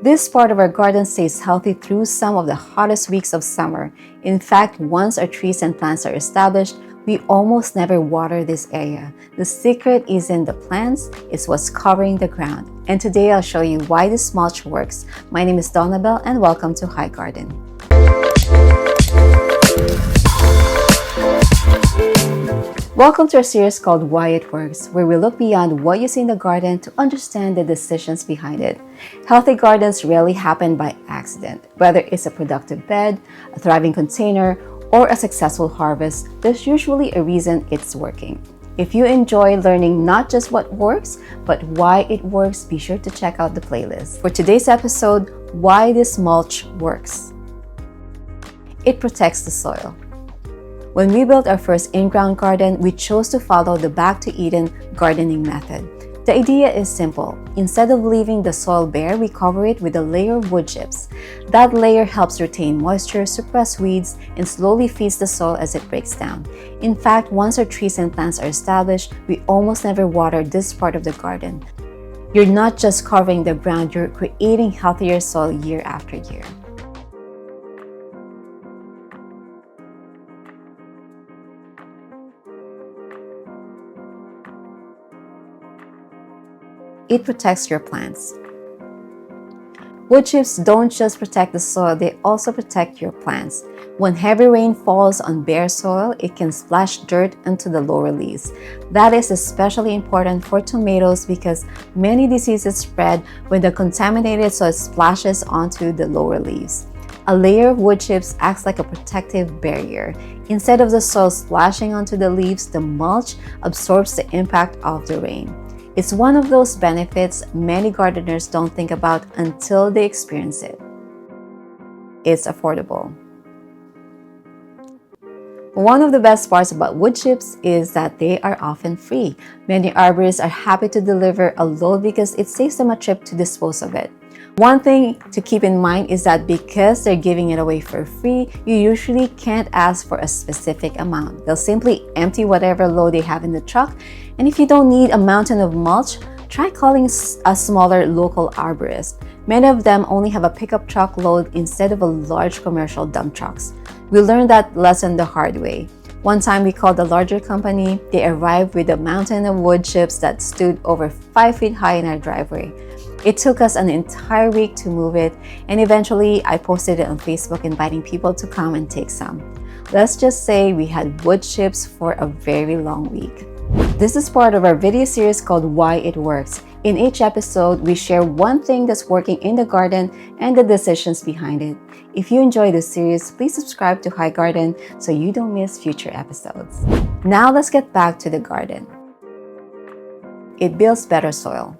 This part of our garden stays healthy through some of the hottest weeks of summer. In fact, once our trees and plants are established, we almost never water this area. The secret isn't the plants, it's what's covering the ground. And today I'll show you why this mulch works. My name is Donabelle and welcome to High Garden. Welcome to our series called Why It Works, where we look beyond what you see in the garden to understand the decisions behind it. Healthy gardens rarely happen by accident. Whether it's a productive bed, a thriving container, or a successful harvest, there's usually a reason it's working. If you enjoy learning not just what works, but why it works, be sure to check out the playlist. For today's episode, why this mulch works. It protects the soil. When we built our first in-ground garden, we chose to follow the Back to Eden gardening method. The idea is simple. Instead of leaving the soil bare, we cover it with a layer of wood chips. That layer helps retain moisture, suppress weeds, and slowly feeds the soil as it breaks down. In fact, once our trees and plants are established, we almost never water this part of the garden. You're not just covering the ground, you're creating healthier soil year after year. It protects your plants. Wood chips don't just protect the soil, they also protect your plants. When heavy rain falls on bare soil, it can splash dirt into the lower leaves. That is especially important for tomatoes because many diseases spread when the contaminated soil splashes onto the lower leaves. A layer of wood chips acts like a protective barrier. Instead of the soil splashing onto the leaves, the mulch absorbs the impact of the rain. It's one of those benefits many gardeners don't think about until they experience it. It's affordable. One of the best parts about wood chips is that they are often free. Many arborists are happy to deliver a load because it saves them a trip to dispose of it. One thing to keep in mind is that because they're giving it away for free, you usually can't ask for a specific amount. They'll simply empty whatever load they have in the truck, and if you don't need a mountain of mulch, try calling a smaller local arborist. Many of them only have a pickup truck load instead of a large commercial dump trucks. We learned that lesson the hard way. One time we called a larger company. They arrived with a mountain of wood chips that stood over 5 feet high in our driveway. It took us an entire week to move it, and eventually I posted it on Facebook inviting people to come and take some. Let's just say we had wood chips for a very long week. This is part of our video series called Why It Works. In each episode, we share one thing that's working in the garden and the decisions behind it. If you enjoy this series, please subscribe to High Garden so you don't miss future episodes. Now let's get back to the garden. It builds better soil.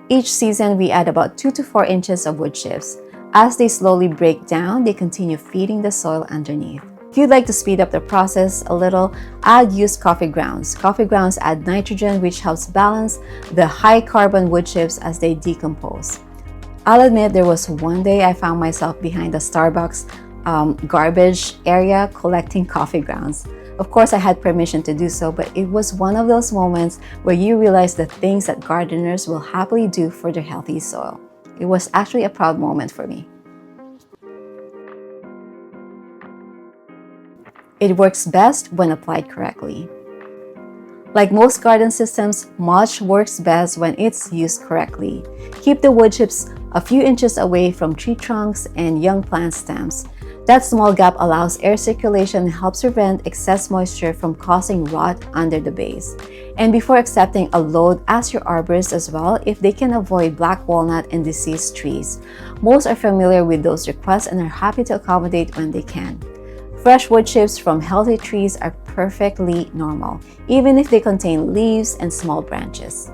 Each season, we add about 2 to 4 inches of wood chips. As they slowly break down, they continue feeding the soil underneath. If you'd like to speed up the process a little, add used coffee grounds. Coffee grounds add nitrogen, which helps balance the high carbon wood chips as they decompose. I'll admit there was one day I found myself behind the Starbucks garbage area collecting coffee grounds. Of course, I had permission to do so, but it was one of those moments where you realize the things that gardeners will happily do for their healthy soil. It was actually a proud moment for me. It works best when applied correctly. Like most garden systems, mulch works best when it's used correctly. Keep the wood chips a few inches away from tree trunks and young plant stems. That small gap allows air circulation and helps prevent excess moisture from causing rot under the base. And before accepting a load, ask your arborist as well if they can avoid black walnut and diseased trees. Most are familiar with those requests and are happy to accommodate when they can. Fresh wood chips from healthy trees are perfectly normal, even if they contain leaves and small branches.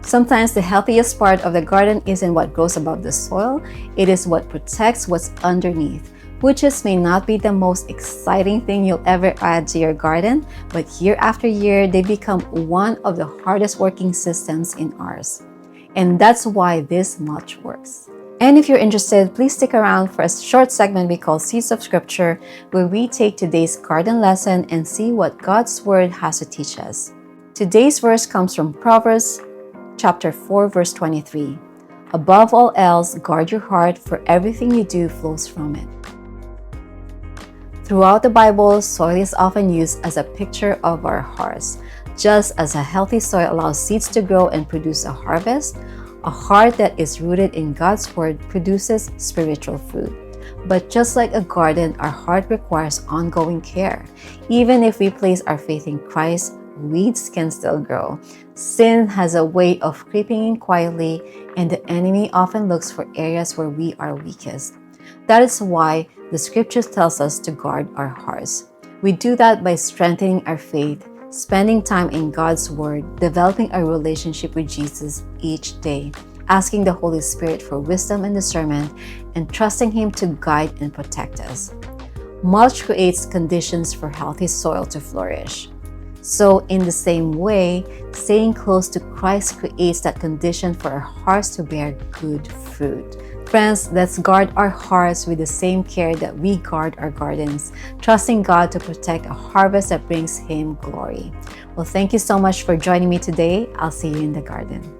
Sometimes the healthiest part of the garden isn't what grows above the soil, it is what protects what's underneath. Wood chips may not be the most exciting thing you'll ever add to your garden, but year after year, they become one of the hardest working systems in ours. And that's why this mulch works. And if you're interested, please stick around for a short segment we call Seeds of Scripture, where we take today's garden lesson and see what God's Word has to teach us. Today's verse comes from Proverbs chapter 4, verse 23. Above all else, guard your heart, for everything you do flows from it. Throughout the Bible, soil is often used as a picture of our hearts. Just as a healthy soil allows seeds to grow and produce a harvest, a heart that is rooted in God's Word produces spiritual fruit. But just like a garden, our heart requires ongoing care. Even if we place our faith in Christ, weeds can still grow. Sin has a way of creeping in quietly, and the enemy often looks for areas where we are weakest. That is why the scriptures tells us to guard our hearts. We do that by strengthening our faith, spending time in God's Word, developing a relationship with Jesus each day, asking the Holy Spirit for wisdom and discernment, and trusting Him to guide and protect us. Mulch creates conditions for healthy soil to flourish. So in the same way, staying close to Christ creates that condition for our hearts to bear good fruit. Friends, let's guard our hearts with the same care that we guard our gardens, trusting God to protect a harvest that brings Him glory. Well, thank you so much for joining me today. I'll see you in the garden.